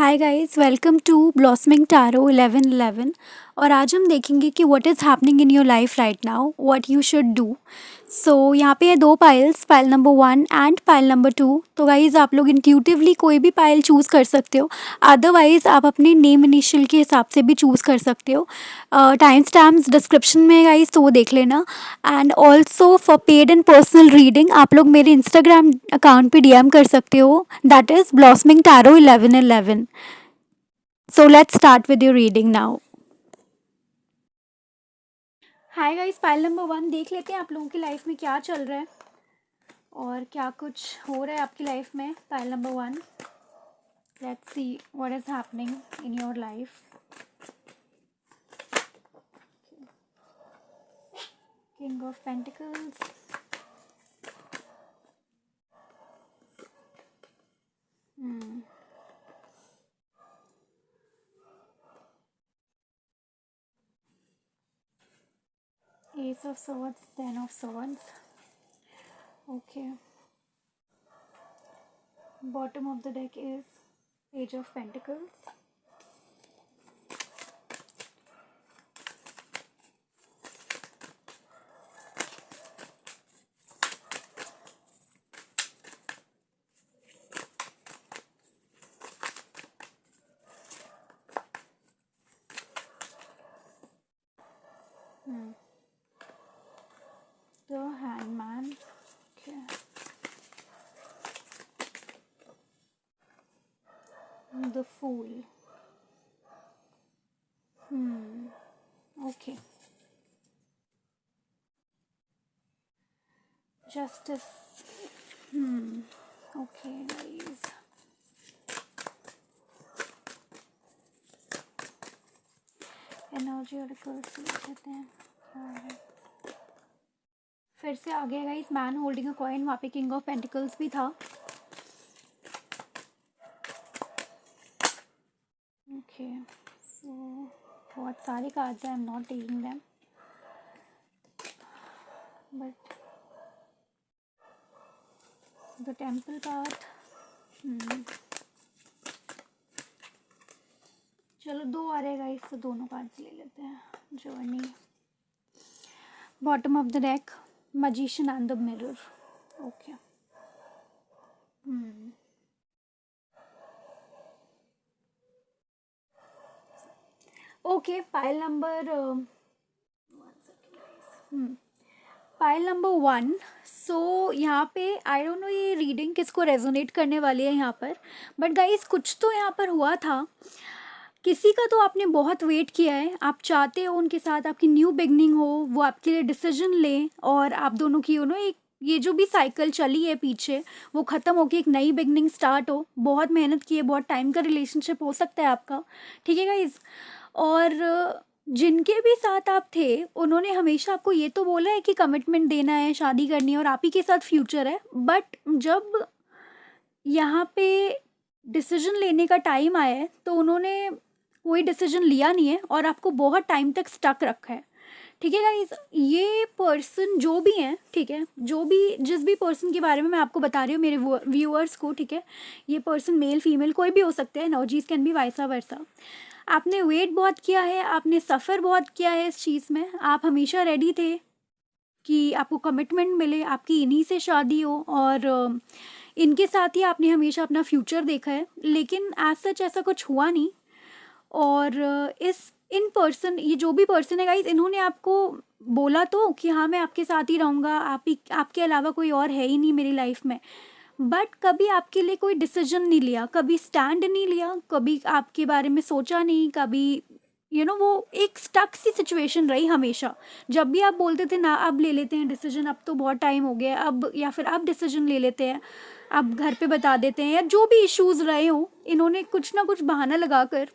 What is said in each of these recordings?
Hi guys, welcome to blossoming tarot 1111। और आज हम देखेंगे कि what is happening in your life right now, what you should do. So यहाँ पे है दो piles, pile number 1 and pile number 2। तो गाइस आप लोग इंट्यूटिवली कोई भी पाइल चूज़ कर सकते हो, अदरवाइज आप अपने नेम इनिशियल के हिसाब से भी चूज़ कर सकते हो। टाइम स्टैम्प्स डिस्क्रिप्शन में है गाइस, तो वो देख लेना। And also for paid and personal reading आप लोग मेरे इंस्टाग्राम अकाउंट पे डीएम कर सकते हो, that is blossoming tarot 1111। So let's start with your reading now. Hi guys, pile number 1 देख लेते हैं आप लोगों की लाइफ में क्या चल रहा है और क्या कुछ हो रहा है आपकी लाइफ में। Pile number 1, let's see what is happening in your life. King of pentacles, S of swords, 10 of swords. Okay, bottom of the deck is page of pentacles. The hangman. Okay. The fool. Okay. Justice. Okay, guys. Energy ऑर्टिकल्स लेते हैं क्या है। फिर से आ गया guys, man holding a coin, वहाँ पे किंग ऑफ पेंटिकल्स भी था। ओके, सो बहुत सारे कार्ड्स हैं, I am not taking them, but the temple path. चलो दो आ रहे गाइस, तो दोनों कार्ड्स ले लेते हैं। Journey, bottom of the deck, magician and the mirror. Okay. Okay, pile number 1। सो यहाँ पे आई डोंट नो ये रीडिंग किसको रेजोनेट करने वाली है यहाँ पर, बट गाइस कुछ तो यहाँ पर हुआ था। किसी का तो आपने बहुत वेट किया है, आप चाहते हो उनके साथ आपकी न्यू बिगनिंग हो, वो आपके लिए डिसीजन लें और आप दोनों की एक ये जो भी साइकिल चली है पीछे, वो ख़त्म होकर एक नई बिगनिंग स्टार्ट हो। बहुत मेहनत की है, बहुत टाइम का रिलेशनशिप हो सकता है आपका, ठीक है गाइज। और जिनके भी साथ आप थे उन्होंने हमेशा आपको ये तो बोला है कि कमिटमेंट देना है, शादी करनी है और आप ही के साथ फ्यूचर है, बट जब यहाँ पे डिसीजन लेने का टाइम आया है तो उन्होंने कोई डिसीजन लिया नहीं है और आपको बहुत टाइम तक स्टक रखा है, ठीक है गाइज। ये पर्सन जो भी हैं, ठीक है, जो भी जिस भी पर्सन के बारे में मैं आपको बता रही हूँ मेरे व्यूअर्स को, ठीक है, ये पर्सन मेल फीमेल कोई भी हो सकता है, एनर्जीज कैन बी वाइसा वर्सा। आपने वेट बहुत किया है, आपने सफ़र बहुत किया है इस चीज़ में, आप हमेशा रेडी थे कि आपको कमिटमेंट मिले, आपकी इन्हीं से शादी हो और इनके साथ ही आपने हमेशा अपना फ्यूचर देखा है, लेकिन एज सच ऐसा कुछ हुआ नहीं। और इस इन पर्सन, ये जो भी पर्सन है गाइज, इन्होंने आपको बोला तो कि हाँ मैं आपके साथ ही रहूँगा, आपके अलावा कोई और है ही नहीं मेरी लाइफ में, बट कभी आपके लिए कोई डिसीजन नहीं लिया, कभी स्टैंड नहीं लिया, कभी आपके बारे में सोचा नहीं, कभी वो एक स्टक सी सिचुएशन रही हमेशा। जब भी आप बोलते थे ना अब ले लेते हैं डिसीजन, अब तो बहुत टाइम हो गया अब, या फिर अब डिसीजन ले लेते हैं, अब घर पे बता देते हैं, या जो भी इश्यूज़ रहे हों, इन्होंने कुछ ना कुछ बहाना लगाकर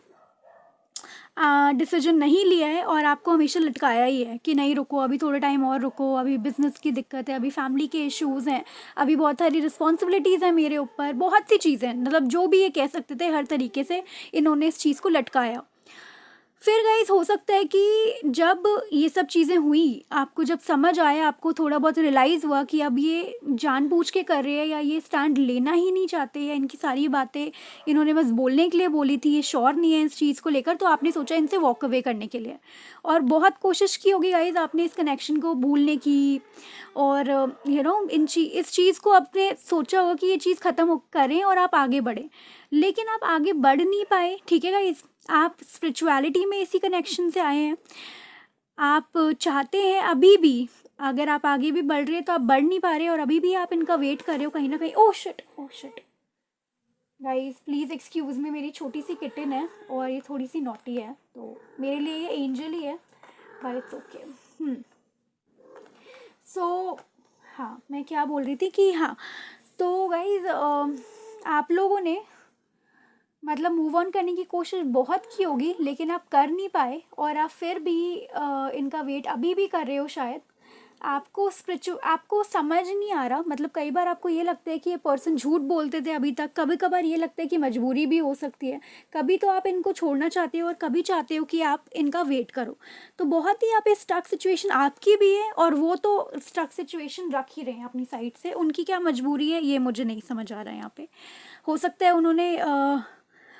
डिसीजन नहीं लिया है और आपको हमेशा लटकाया ही है कि नहीं रुको, अभी थोड़ा टाइम और रुको, अभी बिज़नेस की दिक्कत है, अभी फैमिली के इश्यूज़ हैं, अभी बहुत सारी रिस्पॉन्सिबिलिटीज़ हैं मेरे ऊपर, बहुत सी चीज़ें, मतलब जो भी ये कह सकते थे, हर तरीके से इन्होंने इस चीज़ को लटकाया। फिर गाइस हो सकता है कि जब ये सब चीज़ें हुई, आपको जब समझ आया, आपको थोड़ा बहुत रियलाइज़ हुआ कि अब ये जानबूझ के कर रहे हैं या ये स्टैंड लेना ही नहीं चाहते, या इनकी सारी बातें इन्होंने बस बोलने के लिए बोली थी, ये श्योर नहीं है इस चीज़ को लेकर, तो आपने सोचा इनसे वॉक अवे करने के लिए। और बहुत कोशिश की होगी गाइस आपने इस कनेक्शन को भूलने की, और इस चीज़ को आपने सोचा होगा कि ये चीज़ ख़त्म करें और आप आगे बढ़ें, लेकिन आप आगे बढ़ नहीं पाए। ठीक है गाइस, आप स्पिरिचुअलिटी में इसी कनेक्शन से आए हैं, आप चाहते हैं अभी भी, अगर आप आगे भी बढ़ रहे हैं तो आप बढ़ नहीं पा रहे, और अभी भी आप इनका वेट कर रहे हो कहीं ना कहीं। Oh shit, oh shit guys, please excuse me, मेरी छोटी सी किटन है और ये थोड़ी सी नॉटी है, तो मेरे लिए ये एंजल ही है, बट इट्स ओके। सो हाँ, मैं क्या बोल रही थी कि हाँ, तो गाइज आप लोगों ने मतलब मूव ऑन करने की कोशिश बहुत की होगी, लेकिन आप कर नहीं पाए, और आप फिर भी इनका वेट अभी भी कर रहे हो शायद। आपको समझ नहीं आ रहा, मतलब कई बार आपको ये लगता है कि ये पर्सन झूठ बोलते थे अभी तक, कभी कभार ये लगता है कि मजबूरी भी हो सकती है, कभी तो आप इनको छोड़ना चाहते हो और कभी चाहते हो कि आप इनका वेट करो। तो बहुत ही आप स्टक सिचुएशन आपकी भी है, और वो तो स्टक सिचुएशन रख ही रहे हैं अपनी साइड से, उनकी क्या मजबूरी है ये मुझे नहीं समझ आ रहा है यहाँ पे। हो सकता है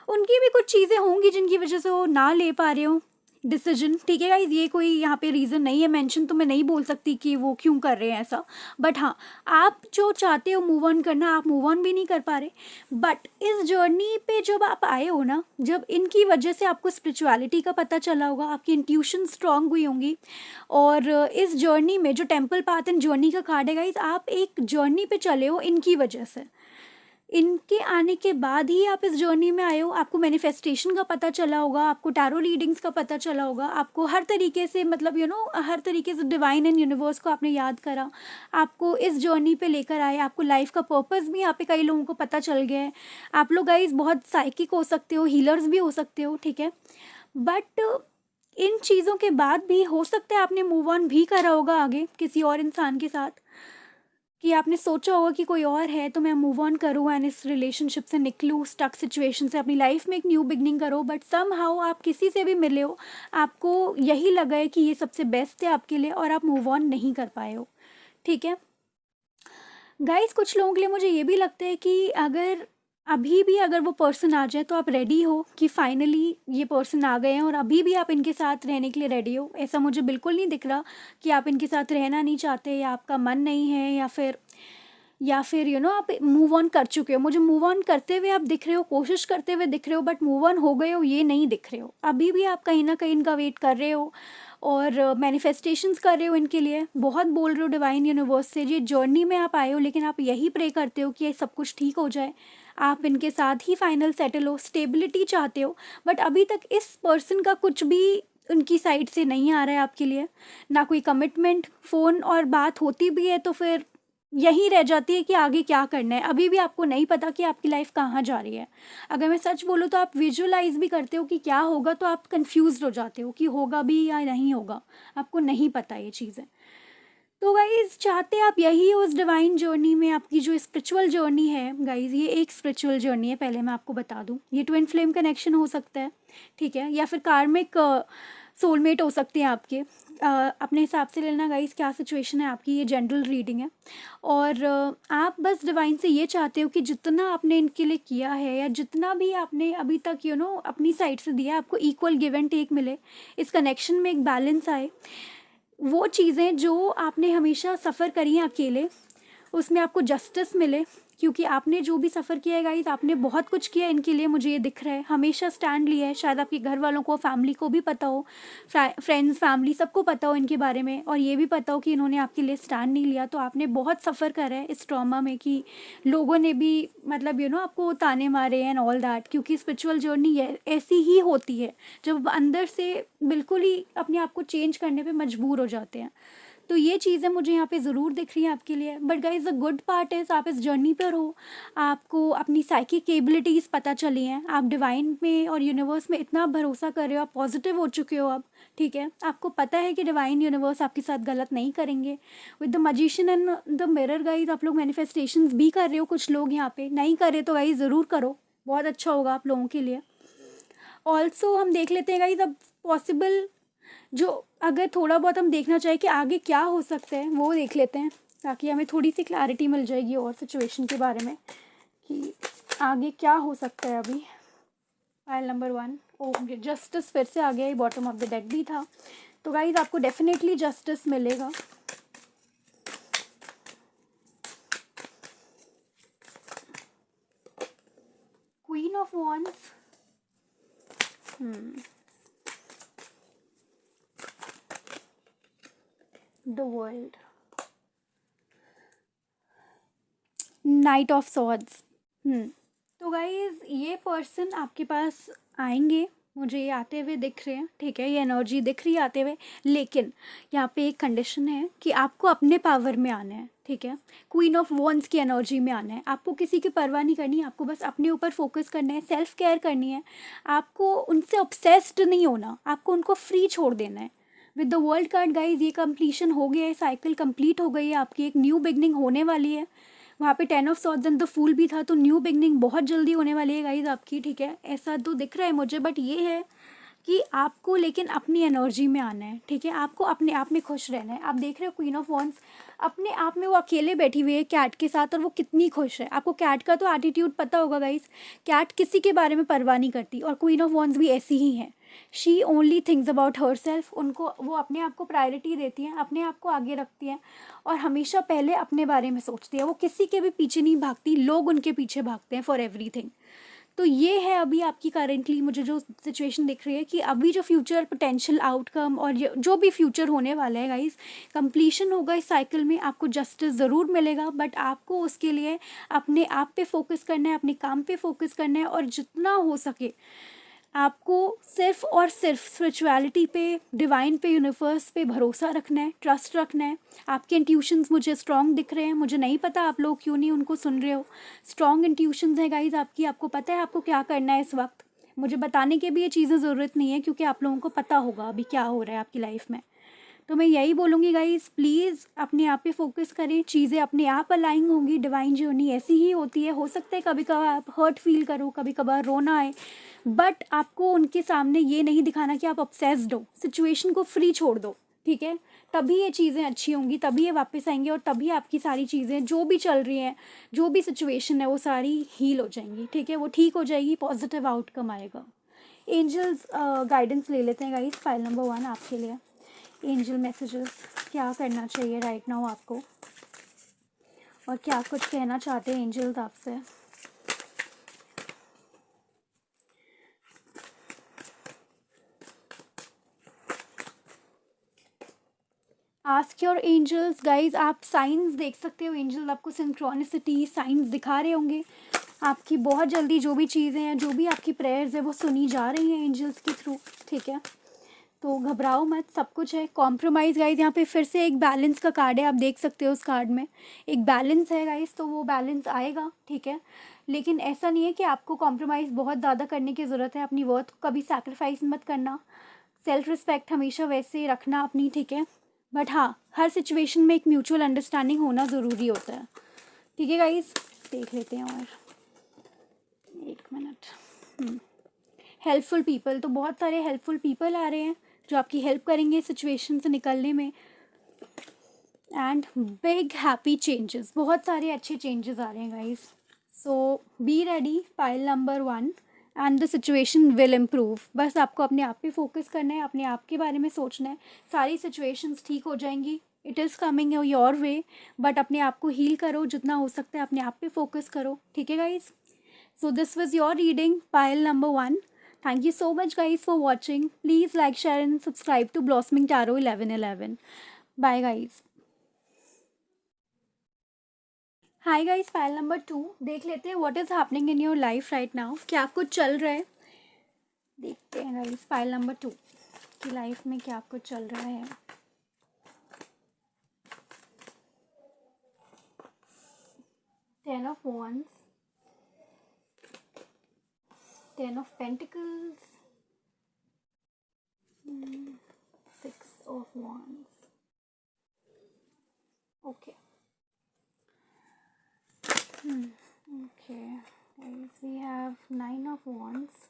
उनकी भी कुछ चीज़ें होंगी जिनकी वजह से वो ना ले पा रहे हो डिसीजन। ठीक है गाइज, ये कोई यहाँ पे रीज़न नहीं है मेंशन, तो मैं नहीं बोल सकती कि वो क्यों कर रहे हैं ऐसा, बट हाँ, आप जो चाहते हो मूव ऑन करना, आप मूव ऑन भी नहीं कर पा रहे। बट इस जर्नी पे जब आप आए हो ना, जब इनकी वजह से आपको स्पिरिचुअलिटी का पता चला होगा, आपकी इंट्यूशन स्ट्रांग हुई होंगी, और इस जर्नी में जो टेम्पल पाथ एंड जर्नी का कार्ड है गाइज, आप एक जर्नी पे चले हो इनकी वजह से। इनके आने के बाद ही आप इस जर्नी में आए हो, आपको मैनिफेस्टेशन का पता चला होगा, आपको टैरो रीडिंग्स का पता चला होगा, आपको हर तरीके से मतलब हर तरीके से डिवाइन एंड यूनिवर्स को आपने याद करा, आपको इस जर्नी पे लेकर आए, आपको लाइफ का पर्पस भी यहाँ पे कई लोगों को पता चल गया है। आप लोग गाइस बहुत साइकिक हो सकते हो, हीलर्स भी हो सकते हो, ठीक है, बट इन चीज़ों के बाद भी हो सकता है आपने मूव ऑन भी करा होगा आगे किसी और इंसान के साथ, कि आपने सोचा होगा कि कोई और है तो मैं मूव ऑन करूँ एंड इस रिलेशनशिप से निकलूँ, स्टक सिचुएशन से अपनी लाइफ में एक न्यू बिगनिंग करो, बट सम हाउ आप किसी से भी मिले हो, आपको यही लगा है कि ये सबसे बेस्ट है आपके लिए, और आप मूव ऑन नहीं कर पाए हो। ठीक है गाइस, कुछ लोगों के लिए मुझे ये भी लगता है कि अभी भी अगर वो पर्सन आ जाए तो आप रेडी हो कि फाइनली ये पर्सन आ गए हैं और अभी भी आप इनके साथ रहने के लिए रेडी हो। ऐसा मुझे बिल्कुल नहीं दिख रहा कि आप इनके साथ रहना नहीं चाहते, या आपका मन नहीं है, या फिर आप मूव ऑन कर चुके हो। मुझे मूव ऑन करते हुए आप दिख रहे हो, कोशिश करते हुए दिख रहे हो, बट मूव ऑन हो गए हो ये नहीं दिख रहे हो। अभी भी आप कहीं ना कहीं इनका वेट कर रहे हो, और मैनिफेस्टेशंस कर रहे हो इनके लिए, बहुत बोल रहे हो डिवाइन यूनिवर्स से, ये जर्नी में आप आए हो, लेकिन आप यही प्रे करते हो कि ये सब कुछ ठीक हो जाए, आप इनके साथ ही फाइनल सेटल हो, स्टेबिलिटी चाहते हो। बट अभी तक इस पर्सन का कुछ भी उनकी साइड से नहीं आ रहा है आपके लिए, ना कोई कमिटमेंट, फ़ोन और बात होती भी है तो फिर यही रह जाती है कि आगे क्या करना है। अभी भी आपको नहीं पता कि आपकी लाइफ कहाँ जा रही है। अगर मैं सच बोलूँ तो आप विजुअलाइज भी करते हो कि क्या होगा, तो आप कंफ्यूज हो जाते हो कि होगा भी या नहीं होगा, आपको नहीं पता ये चीज़ें। तो गाइज, चाहते आप यही हो उस डिवाइन जर्नी में, आपकी जो स्पिरिचुअल जर्नी है गाइज, ये एक स्पिरिचुअल जर्नी है, पहले मैं आपको बता दूं। ये ट्विन फ्लेम कनेक्शन हो सकता है, ठीक है, या फिर कार्मिक सोलमेट हो सकते हैं आपके। अपने हिसाब से लेना गाइस, क्या सिचुएशन है आपकी, ये जनरल रीडिंग है। और आप बस डिवाइन से ये चाहते हो कि जितना आपने इनके लिए किया है, या जितना भी आपने अभी तक अपनी साइड से दिया, आपको इक्वल गिव एंड टेक मिले, इस कनेक्शन में एक बैलेंस आए। वो चीज़ें जो आपने हमेशा सफ़र करी हैं अकेले, उसमें आपको जस्टिस मिले, क्योंकि आपने जो भी सफ़र किया है गाइस, आपने बहुत कुछ किया इनके लिए, मुझे ये दिख रहा है, हमेशा स्टैंड लिया है। शायद आपके घर वालों को, फैमिली को भी पता हो, फ्रेंड्स फैमिली सबको पता हो इनके बारे में, और ये भी पता हो कि इन्होंने आपके लिए स्टैंड नहीं लिया। तो आपने बहुत सफ़र करा है इस ट्रॉमा में, कि लोगों ने भी मतलब आपको ताने मारे एंड ऑल दैट, क्योंकि स्पिरिचुअल जर्नी ऐसी ही होती है जब अंदर से बिल्कुल ही अपने आप को चेंज करने पे मजबूर हो जाते हैं। तो ये चीज़ें मुझे यहाँ पे ज़रूर दिख रही हैं आपके लिए। But guys, the good part is आप इस जर्नी पर हो, आपको अपनी साइकिक एबिलिटीज़ पता चली हैं, आप डिवाइन में और यूनिवर्स में इतना भरोसा कर रहे हो, आप पॉजिटिव हो चुके हो अब, ठीक है, आपको पता है कि डिवाइन यूनिवर्स आपके साथ गलत नहीं करेंगे। With the magician and the mirror guys, आप लोग मैनिफेस्टेशंस भी कर रहे हो, कुछ लोग यहाँ पे नहीं कर रहे तो गाइज ज़रूर करो, बहुत अच्छा होगा आप लोगों के लिए। ऑल्सो हम देख लेते हैं गाइज, अब पॉसिबल, जो अगर थोड़ा बहुत हम देखना चाहें कि आगे क्या हो सकता है वो देख लेते हैं, ताकि हमें थोड़ी सी क्लैरिटी मिल जाएगी और सिचुएशन के बारे में कि आगे क्या हो सकता है अभी। फाइल नंबर 1, ओके, जस्टिस फिर से आ गया, ये बॉटम ऑफ द डेक भी था। तो गाइज आपको डेफिनेटली जस्टिस मिलेगा। Queen of wands, the world, night of swords. तो गाइज ये पर्सन आपके पास आएंगे, मुझे ये आते हुए दिख रहे हैं, ठीक है, ये एनर्जी दिख रही है आते हुए, लेकिन यहाँ पे एक कंडीशन है कि आपको अपने पावर में आना है, ठीक है। क्वीन ऑफ वॉन्ड्स की एनर्जी में आना है, आपको किसी की परवाह नहीं करनी, आपको बस अपने ऊपर फोकस करना है, सेल्फ केयर करनी है, आपको उनसे ऑब्सेस्ड नहीं होना, आपको उनको फ्री छोड़ देना है। With the world card guys ये कंप्लीशन हो गया है, साइकिल कंप्लीट हो गई है आपकी, एक न्यू बिगनिंग होने वाली है। वहाँ पे 10 of swords and the fool भी था, तो न्यू बिगनिंग बहुत जल्दी होने वाली है गाइज आपकी, ठीक है, ऐसा तो दिख रहा है मुझे। बट ये है कि आपको लेकिन अपनी एनर्जी में आना है, ठीक है, आपको अपने आप में खुश रहना है। आप देख रहे हो क्वीन ऑफ वॉन्ड्स अपने आप में वो अकेले बैठी हुई है कैट के साथ, और वो कितनी खुश है। आपको कैट का तो एटीट्यूड पता होगा गाइज, कैट किसी के बारे में परवाह नहीं करती, और क्वीन ऑफ वॉन्ड्स भी ऐसी ही है। She only thinks about her self, उनको वो अपने आप को प्रायोरिटी देती हैं, अपने आप को आगे रखती हैं, और हमेशा पहले अपने बारे में सोचती है। वो किसी के भी पीछे नहीं भागती, लोग उनके पीछे भागते हैं फॉर एवरीथिंग। तो ये है अभी आपकी करेंटली मुझे जो सिचुएशन दिख रही है कि अभी जो फ्यूचर पोटेंशियल आउटकम और जो भी फ्यूचर होने वाला है गाइस, कंप्लीशन होगा इस साइकिल में, आपको जस्टिस ज़रूर मिलेगा। बट आपको उसके लिए अपने आप पे फोकस करना है, अपने काम पे फोकस करना है, और जितना हो सके आपको सिर्फ और सिर्फ स्पिरिचुअलिटी पे, डिवाइन पे, यूनिवर्स पे भरोसा रखना है, ट्रस्ट रखना है। आपके इंट्यूशंस मुझे स्ट्रॉन्ग दिख रहे हैं, मुझे नहीं पता आप लोग क्यों नहीं उनको सुन रहे हो। स्ट्रॉन्ग इंट्यूशंस है गाइज आपकी, आपको पता है आपको क्या करना है इस वक्त। मुझे बताने की भी ये चीज़ें ज़रूरत नहीं है, क्योंकि आप लोगों को पता होगा अभी क्या हो रहा है आपकी लाइफ में। तो मैं यही बोलूँगी गाइज, प्लीज़ अपने आप पे फोकस करें, चीज़ें अपने आप अलाइन होंगी। डिवाइन जर्नी ऐसी ही होती है, हो सकता है कभी कभार आप हर्ट फील करो, कभी कभार रोना आए, बट आपको उनके सामने ये नहीं दिखाना कि आप ऑब्सेस्ड हो, सिचुएशन को फ्री छोड़ दो, ठीक है। तभी ये चीज़ें अच्छी होंगी, तभी ये वापस आएंगे, और तभी आपकी सारी चीज़ें जो भी चल रही हैं, जो भी सिचुएशन है, वो सारी हील हो जाएंगी, ठीक है, वो ठीक हो जाएगी, पॉजिटिव आउटकम आएगा। एंजल्स गाइडेंस ले लेते हैं गाइस, फाइल नंबर 1 आपके लिए। एंजल मैसेजेस, क्या करना चाहिए राइट नाउ आपको, और क्या कुछ कहना चाहते हैं एंजल्स आपसे। आस्क योर एंजल्स गाइज, आप साइंस देख सकते हो, एंजल्स आपको सिंक्रोनिसिटी साइंस दिखा रहे होंगे। आपकी बहुत जल्दी जो भी चीज़ें हैं, जो भी आपकी प्रेयर्स है, वो सुनी जा रही हैं एंजल्स के थ्रू, ठीक है। तो घबराओ मत, सब कुछ है। कॉम्प्रोमाइज़ गाइज, यहाँ पे फिर से एक बैलेंस का कार्ड है, आप देख सकते हो उस कार्ड में एक बैलेंस है गाइज, तो वो बैलेंस आएगा, ठीक है। लेकिन ऐसा नहीं है कि आपको कॉम्प्रोमाइज़ बहुत ज़्यादा करने की ज़रूरत है, अपनी वर्थ को कभी सैक्रिफाइस मत करना, सेल्फ रिस्पेक्ट हमेशा वैसे रखना अपनी, ठीक है। बट हाँ, हर सिचुएशन में एक म्यूचुअल अंडरस्टैंडिंग होना ज़रूरी होता है, ठीक है गाइज। देख लेते हैं, और एक मिनट। हेल्पफुल पीपल, तो बहुत सारे हेल्पफुल पीपल आ रहे हैं जो आपकी हेल्प करेंगे सिचुएशन से निकलने में। एंड बिग हैप्पी चेंजेस, बहुत सारे अच्छे चेंजेस आ रहे हैं guys. So be ready, file number 1, and the situation will improve. बस आपको अपने आप पे फोकस करना है, अपने आप के बारे में सोचना है, सारी सिचुएशंस ठीक हो जाएंगी। It is coming your way, but अपने आप को हील करो जितना हो सकता है, अपने आप पे फोकस करो, ठीक है guys. So this was your reading, pile number 1. Thank you so much guys for watching. Please like, share and subscribe to Blossoming Tarot 1111. Bye guys. Hi guys, pile number 2. देख लेते हैं what is happening in your life right now. क्या कुछ चल रहा है, देखते हैं guys, pile number 2 की लाइफ में क्या कुछ चल रहा है। Ten of Wands, Ten of Pentacles, Six of Wands. Okay. Okay, guys, we have 9 of Wands,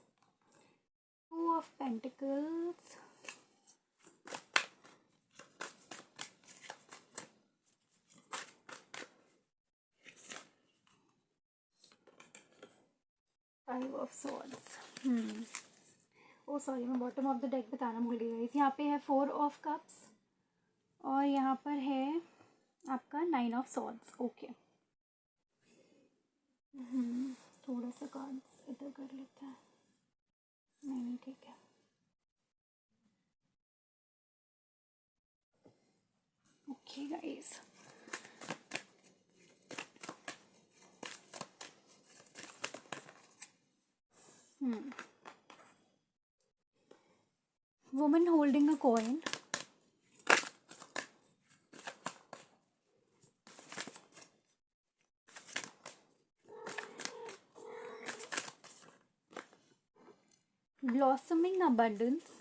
2 of Pentacles, five of swords. Oh sorry, मैं बॉटम ऑफ द डेक बताना भूल गई। यहाँ पे है फोर ऑफ कप्स और यहाँ पर है आपका नाइन ऑफ सॉर्ड्स। ओके, थोड़ा सा कार्ड्स इधर कर लेते हैं। नहीं ठीक है। Okay guys, woman holding a coin, blossoming abundance।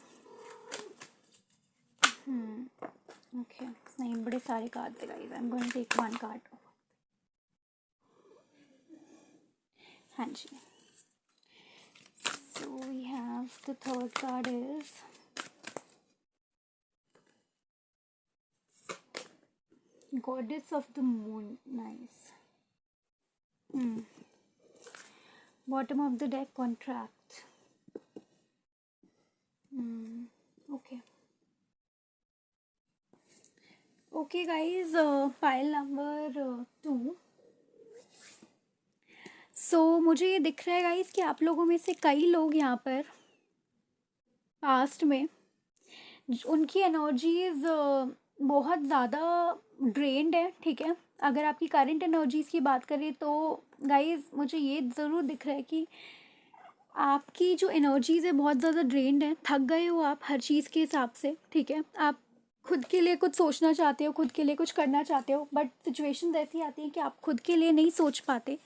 Okay, नहीं बड़े सारे कार्ड है guys, I am going to take one card. हाँ जी, so we have the third card is goddess of the moon। nice। bottom of the deck contract। okay, okay guys, pile number 2। सो मुझे ये दिख रहा है guys कि आप लोगों में से कई लोग यहाँ पर पास्ट में उनकी एनर्जीज बहुत ज़्यादा ड्रेन्ड है। ठीक है, अगर आपकी करंट एनर्जीज़ की बात करें तो गाइस मुझे ये ज़रूर दिख रहा है कि आपकी जो एनर्जीज़ है बहुत ज़्यादा ड्रेन्ड है, थक गए हो आप हर चीज़ के हिसाब से। ठीक है, आप खुद के लिए कुछ सोचना चाहते हो, खुद के लिए कुछ करना चाहते हो, बट सिचुएशंस ऐसी आती हैं कि आप खुद के लिए नहीं सोच पाते।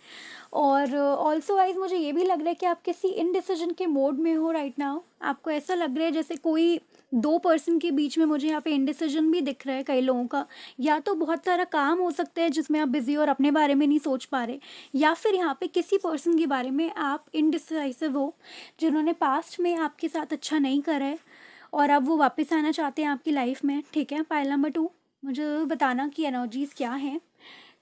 और ऑल्सो वाइज मुझे ये भी लग रहा है कि आप किसी इनडिसीजन के मोड में हो राइट नाउ। आपको ऐसा लग रहा है जैसे कोई दो पर्सन के बीच में मुझे यहाँ पे इनडिसीजन भी दिख रहा है कई लोगों का। या तो बहुत सारा काम हो सकता है जिसमें आप बिजी और अपने बारे में नहीं सोच पा रहे, या फिर यहाँ पे किसी पर्सन के बारे में आप इनडिसाइसिव हो जिन्होंने पास्ट में आपके साथ अच्छा नहीं करा है और अब वो वापस आना चाहते हैं आपकी लाइफ में। ठीक है, पाइल नंबर 2, मुझे बताना कि एनर्जीज़ क्या हैं,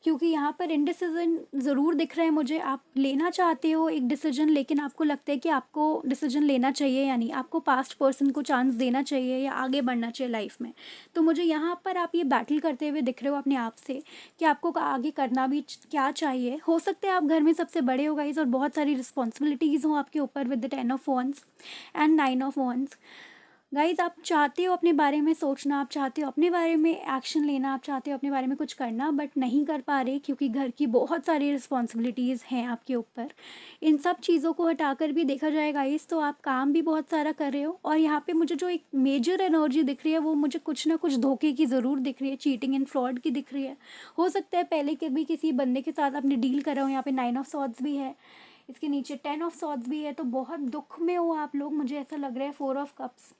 क्योंकि यहाँ पर इनडिसीजन ज़रूर दिख रहा है मुझे। आप लेना चाहते हो एक डिसीजन, लेकिन आपको लगता है कि आपको डिसीजन लेना चाहिए, यानी आपको पास्ट पर्सन को चांस देना चाहिए या आगे बढ़ना चाहिए लाइफ में। तो मुझे यहाँ पर आप ये बैटल करते हुए दिख रहे हो अपने आप से कि आपको आगे करना भी क्या चाहिए। हो सकता है आप घर में सबसे बड़े हो गाइस और बहुत सारी रिस्पॉन्सिबिलिटीज़ हों आपके ऊपर with the 10 of wands and 9 of wands. Guys आप चाहते हो अपने बारे में सोचना, आप चाहते हो अपने बारे में एक्शन लेना, आप चाहते हो अपने बारे में कुछ करना, बट नहीं कर पा रहे क्योंकि घर की बहुत सारी रिस्पॉन्सिबिलिटीज़ हैं आपके ऊपर। इन सब चीज़ों को हटाकर भी देखा जाए गाइज तो आप काम भी बहुत सारा कर रहे हो। और यहाँ पे मुझे जो एक मेजर एनर्जी दिख रही है वो मुझे कुछ ना कुछ धोखे की ज़रूर दिख रही है, चीटिंग एंड फ्रॉड की दिख रही है। हो सकता है पहले के भी किसी बंदे के साथ आपने डील करा हो। यहाँ पे 9 ऑफ सॉर्ड्स भी है, इसके नीचे 10 ऑफ सॉर्ड्स भी है, तो बहुत दुख में हो आप लोग, मुझे ऐसा लग रहा है। 4 ऑफ कप्स,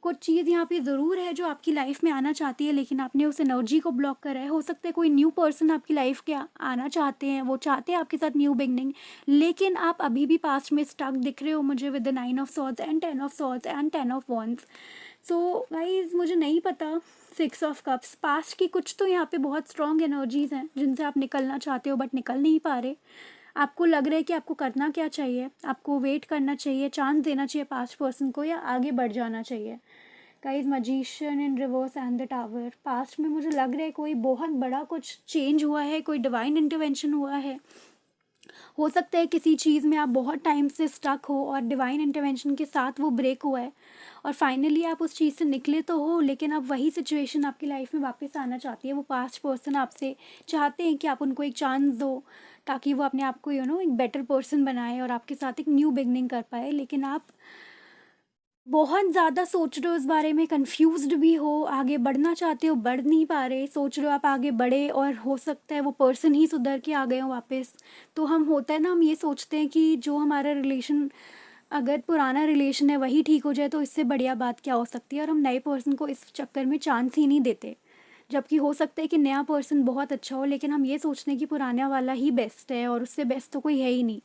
कुछ चीज़ यहाँ पे ज़रूर है जो आपकी लाइफ में आना चाहती है लेकिन आपने उस एनर्जी को ब्लॉक करा है। हो सकता है कोई न्यू पर्सन आपकी लाइफ के आना चाहते हैं, वो चाहते हैं आपके साथ न्यू बिगनिंग, लेकिन आप अभी भी पास्ट में स्टक दिख रहे हो मुझे with the 9 of swords and 10 of swords and 10 of wands. So guys मुझे नहीं पता, 6 ऑफ कप्स, पास्ट की कुछ तो यहाँ पे बहुत स्ट्रॉन्ग एनर्जीज़ हैं जिनसे आप निकलना चाहते हो बट निकल नहीं पा रहे। आपको लग रहा है कि आपको करना क्या चाहिए, आपको वेट करना चाहिए, चांस देना चाहिए पास्ट पर्सन को, या आगे बढ़ जाना चाहिए। Guys magician in reverse and the tower, past में मुझे लग रहा है कोई बहुत बड़ा कुछ चेंज हुआ है, कोई डिवाइन इंटरवेंशन हुआ है। हो सकता है किसी चीज़ में आप बहुत टाइम से स्टक हो और डिवाइन इंटरवेंशन के साथ वो ब्रेक हुआ है और फाइनली आप उस चीज़ से निकले तो हो, लेकिन अब वही सिचुएशन आपकी लाइफ में वापस आना चाहती है। वो पास्ट पर्सन आपसे चाहते हैं कि आप उनको एक चांस दो ताकि वो अपने आप को एक बेटर पर्सन बनाए और आपके साथ एक न्यू बिगनिंग कर पाए, लेकिन आप बहुत ज़्यादा सोच रहे हो इस बारे में, कंफ्यूज्ड भी हो, आगे बढ़ना चाहते हो, बढ़ नहीं पा रहे, सोच रहे हो आप आगे बढ़े और हो सकता है वो पर्सन ही सुधर के आ गए हो वापस। तो हम होता है ना, हम ये सोचते हैं कि जो हमारा रिलेशन, अगर पुराना रिलेशन है वही ठीक हो जाए तो इससे बढ़िया बात क्या हो सकती है, और हम नए पर्सन को इस चक्कर में चांस ही नहीं देते। जबकि हो सकता है कि नया पर्सन बहुत अच्छा हो, लेकिन हम ये सोचते हैं कि पुराना वाला ही बेस्ट है और उससे बेस्ट तो कोई है ही नहीं।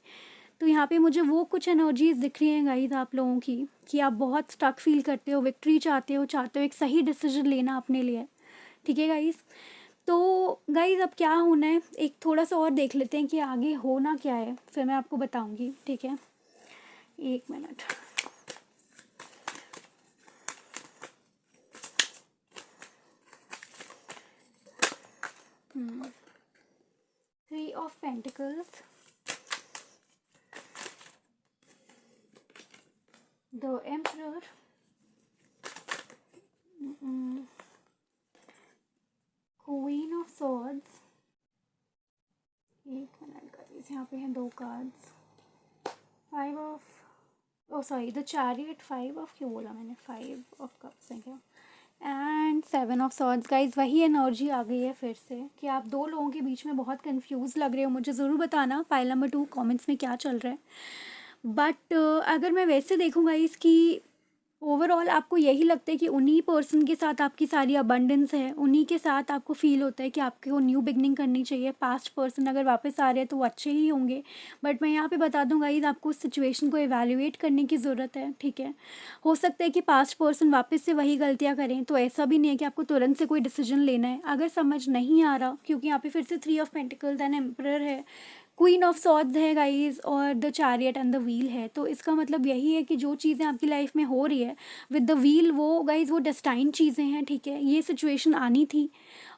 तो यहाँ पे मुझे वो कुछ एनर्जीज दिख रही हैं गाइज आप लोगों की कि आप बहुत स्टक फील करते हो, विक्ट्री चाहते हो एक सही डिसीजन लेना अपने लिए। ठीक है गाइज, तो गाइज अब क्या होना है, एक थोड़ा सा और देख लेते हैं कि आगे होना क्या है, फिर मैं आपको बताऊंगी। ठीक है, एक minute. Three of pentacles, the emperor, queen of swords, एक मिनट गाइस, यहाँ पे हैं दो cards, five of, oh sorry the chariot, five of, क्यों बोला मैंने, फाइव ऑफ कप्स है क्या, and seven of swords. Guys वही एनर्जी आ गई है फिर से कि आप दो लोगों के बीच में बहुत कंफ्यूज लग रहे हो। मुझे ज़रूर बताना पाइल नंबर 2 कमेंट्स में क्या चल रहा है। बट अगर मैं वैसे देखूँगा इसकी ओवरऑल, आपको यही लगता है कि उन्हीं पर्सन के साथ आपकी सारी अबंडेंस है, उन्हीं के साथ आपको फील होता है कि आपको न्यू बिगनिंग करनी चाहिए। पास्ट पर्सन अगर वापस आ रहे हैं तो वो अच्छे ही होंगे, बट मैं यहाँ पे बता दूँ गाइस, आपको उस सिचुएशन को एवेल्युएट करने की ज़रूरत है, ठीक है। हो सकता है कि पास्ट पर्सन वापस से वही गलतियाँ करें, तो ऐसा भी नहीं है कि आपको तुरंत से कोई डिसीजन लेना है। अगर समझ नहीं आ रहा, क्योंकि यहाँ पे फिर से three of pentacles and emperor है, क्वीन ऑफ सॉर्ड्स है गाइज, और the chariot and the wheel है। तो इसका मतलब यही है कि जो चीज़ें आपकी लाइफ में हो रही है विद द व्हील, वो गाइज वो डेस्टाइन चीज़ें हैं, ठीक है। ये सिचुएशन आनी थी,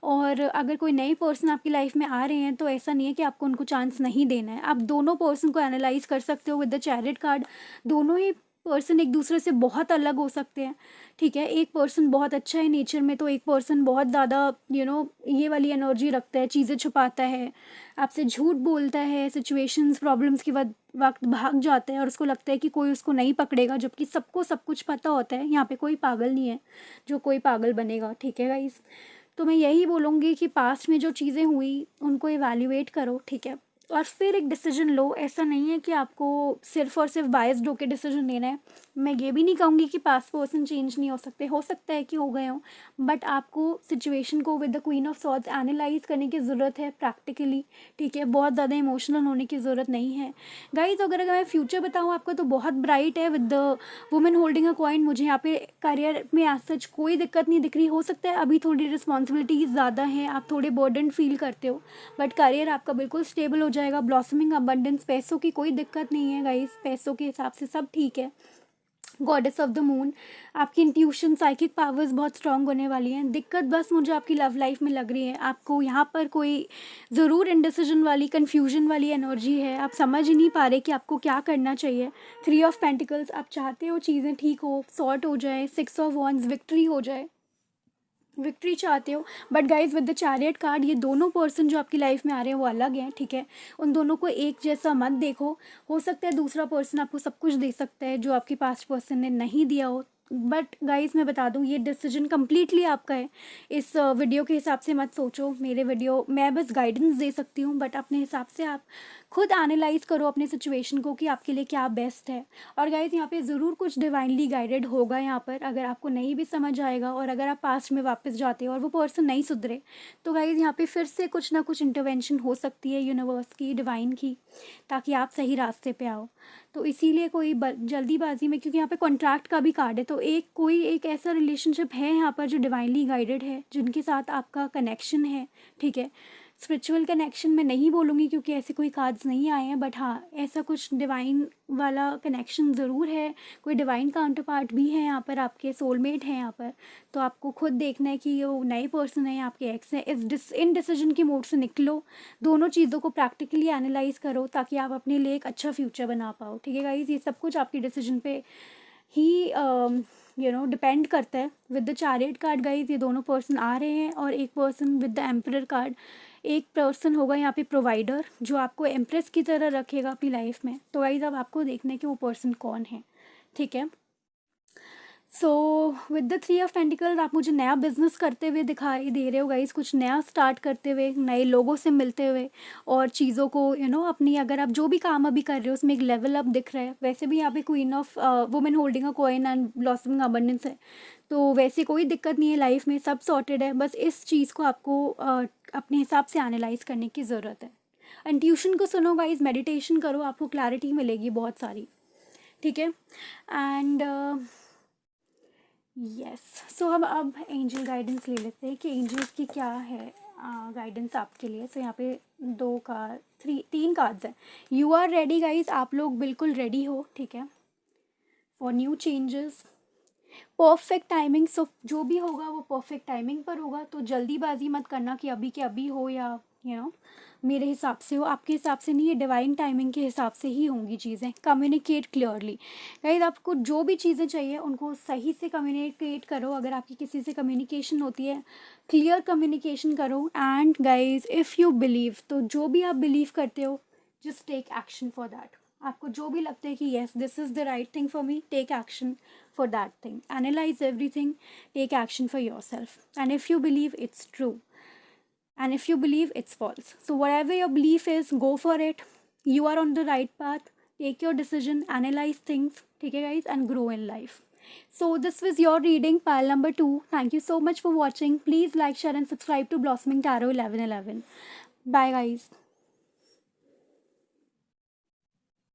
और अगर कोई नए पर्सन आपकी लाइफ में आ रहे हैं तो ऐसा नहीं है कि आपको उनको चांस नहीं देना है। आप दोनों पर्सन को एनालाइज कर सकते हो विद द चैरियट कार्ड। दोनों ही पर्सन एक दूसरे से बहुत अलग हो सकते हैं, ठीक है। एक पर्सन बहुत अच्छा है नेचर में, तो एक पर्सन बहुत ज़्यादा ये वाली एनर्जी रखता है, चीज़ें छुपाता है, आपसे झूठ बोलता है, सिचुएशंस प्रॉब्लम्स के वक्त भाग जाता है और उसको लगता है कि कोई उसको नहीं पकड़ेगा, जबकि सबको सब कुछ पता होता है। यहाँ पे कोई पागल नहीं है जो कोई पागल बनेगा, ठीक है गाइस। तो मैं यही बोलूँगी कि पास्ट में जो चीज़ें हुई उनको इवैल्यूएट करो, ठीक है, और फिर एक डिसीजन लो। ऐसा नहीं है कि आपको सिर्फ और सिर्फ बायस्ड होकर डिसीजन लेना है। मैं ये भी नहीं कहूँगी कि पास्ट पर्सन चेंज नहीं हो सकते, हो सकता है कि हो गए हों, बट आपको सिचुएशन को with the queen of swords analyse करने की ज़रूरत है प्रैक्टिकली, ठीक है। बहुत ज़्यादा इमोशनल होने की ज़रूरत नहीं है गाइज। अगर मैं फ्यूचर बताऊँ आपको तो बहुत ब्राइट है with the women holding a coin. मुझे यहाँ पे करियर में एज सच कोई दिक्कत नहीं दिख रही। हो सकता है अभी थोड़ी रिस्पॉन्सिबिलिटीज़ ज़्यादा हैं, आप थोड़े बर्डन फील करते हो, बट करियर आपका बिल्कुल स्टेबल हो जाएगा। ब्लॉसमिंग अबंडेंस, पैसों की कोई दिक्कत नहीं है गाइस, पैसों के हिसाब से सब ठीक है। गॉडेस ऑफ द मून, आपकी इंट्यूशन, साइकिक पावर्स बहुत स्ट्रांग होने वाली हैं। दिक्कत बस मुझे आपकी लव लाइफ में लग रही है, आपको यहाँ पर कोई ज़रूर इनडिसीजन वाली, कन्फ्यूजन वाली एनर्जी है। आप समझ ही नहीं पा रहे कि आपको क्या करना चाहिए। थ्री ऑफ पेंटिकल्स, आप चाहते हो चीज़ें ठीक हो, सॉर्ट हो जाए। सिक्स ऑफ वॉन्ड्स, विक्ट्री हो जाए, विक्ट्री चाहते हो। But guys with the chariot card, ये दोनों पर्सन जो आपकी लाइफ में आ रहे हैं वो अलग हैं, ठीक है। उन दोनों को एक जैसा मत देखो। हो सकता है दूसरा पर्सन आपको सब कुछ दे सकता है जो आपके पास्ट पर्सन ने नहीं दिया हो, बट गाइज मैं बता दूं ये डिसीजन कम्प्लीटली आपका है। इस वीडियो के हिसाब से मत सोचो, मेरे वीडियो मैं बस गाइडेंस दे सकती हूँ, बट अपने हिसाब से आप खुद एनालाइज करो अपने सिचुएशन को कि आपके लिए क्या बेस्ट है। और गाइज यहाँ पे ज़रूर कुछ डिवाइनली गाइडेड होगा यहाँ पर। अगर आपको नहीं भी समझ आएगा और अगर आप पास्ट में वापस जाते हो और वो पर्सन नहीं सुधरे, तो गाइज यहाँ पे फिर से कुछ ना कुछ इंटरवेंशन हो सकती है यूनिवर्स की, डिवाइन की, ताकि आप सही रास्ते पे आओ। तो इसीलिए कोई जल्दीबाजी में, क्योंकि यहाँ पे कॉन्ट्रैक्ट का भी कार्ड है, तो एक ऐसा रिलेशनशिप है यहाँ पर जो डिवाइनली गाइडेड है, जिनके साथ आपका कनेक्शन है, ठीक है। स्पिरिचुअल कनेक्शन मैं नहीं बोलूँगी क्योंकि ऐसे कोई कार्ड्स नहीं आए हैं, बट हाँ ऐसा कुछ डिवाइन वाला कनेक्शन ज़रूर है। कोई डिवाइन काउंटर पार्ट भी है यहाँ पर, आपके सोलमेट हैं यहाँ पर। तो आपको खुद देखना है कि ये नए पर्सन है, आपके एक्स है। इन डिसीजन की मोड से निकलो, दोनों चीज़ों को प्रैक्टिकली एनालाइज करो ताकि आप अपने लिए एक अच्छा फ्यूचर बना पाओ, ठीक है गाइज। ये सब कुछ आपकी डिसीजन पे ही डिपेंड करता है। With the chariot card guys, ये दोनों पर्सन आ रहे हैं, और एक person with the emperor card, एक पर्सन होगा यहाँ पे प्रोवाइडर जो आपको एम्प्रेस की तरह रखेगा अपनी लाइफ में। तो गाइज अब आपको देखना है कि वो पर्सन कौन है, ठीक है। So with the three of pentacles, आप मुझे नया बिजनेस करते हुए दिखाई दे रहे हो गाइस, कुछ नया स्टार्ट करते हुए, नए लोगों से मिलते हुए, और चीज़ों को अपनी, अगर आप जो भी काम अभी कर रहे हो उसमें एक लेवल अप दिख रहा है। वैसे भी यहाँ पे queen of women holding a coin and blossoming abundance है, तो वैसे कोई दिक्कत नहीं है लाइफ में, सब सॉर्टेड है। बस इस चीज़ को आपको अपने हिसाब से एनालाइज करने की ज़रूरत है। एंड ट्यूशन को सुनो गाइज, मेडिटेशन करो, आपको क्लैरिटी मिलेगी बहुत सारी, ठीक है। एंड यस, सो हम अब एंजल गाइडेंस ले लेते हैं कि एंजल्स की क्या है गाइडेंस आपके लिए। सो यहाँ पे तीन कार्ड्स हैं। यू आर रेडी गाइज, आप लोग बिल्कुल रेडी हो, ठीक है। For new changes, perfect timing. So जो भी होगा वो परफेक्ट टाइमिंग पर होगा, तो जल्दीबाजी मत करना कि अभी के अभी हो या मेरे हिसाब से हो। आपके हिसाब से नहीं, ये डिवाइन टाइमिंग के हिसाब से ही होंगी चीज़ें। कम्युनिकेट क्लियरली गाइस, आपको जो भी चीज़ें चाहिए उनको सही से कम्युनिकेट करो। अगर आपकी किसी से कम्युनिकेशन होती है, क्लियर कम्युनिकेशन करो। And guys, if you believe, तो जो भी आप बिलीव करते हो, just take action for that. आपको जो भी लगता है कि yes this is the right thing for me, take action for that thing. Analyze everything, take action for yourself. And if you believe, it's true. And if you believe, it's false. So, whatever your belief is, go for it. You are on the right path. Take your decision, analyze things, okay, guys, and grow in life. So, this was your reading, pile number 2. Thank you so much for watching. Please like, share, and subscribe to Blossoming Tarot 1111. Bye, guys.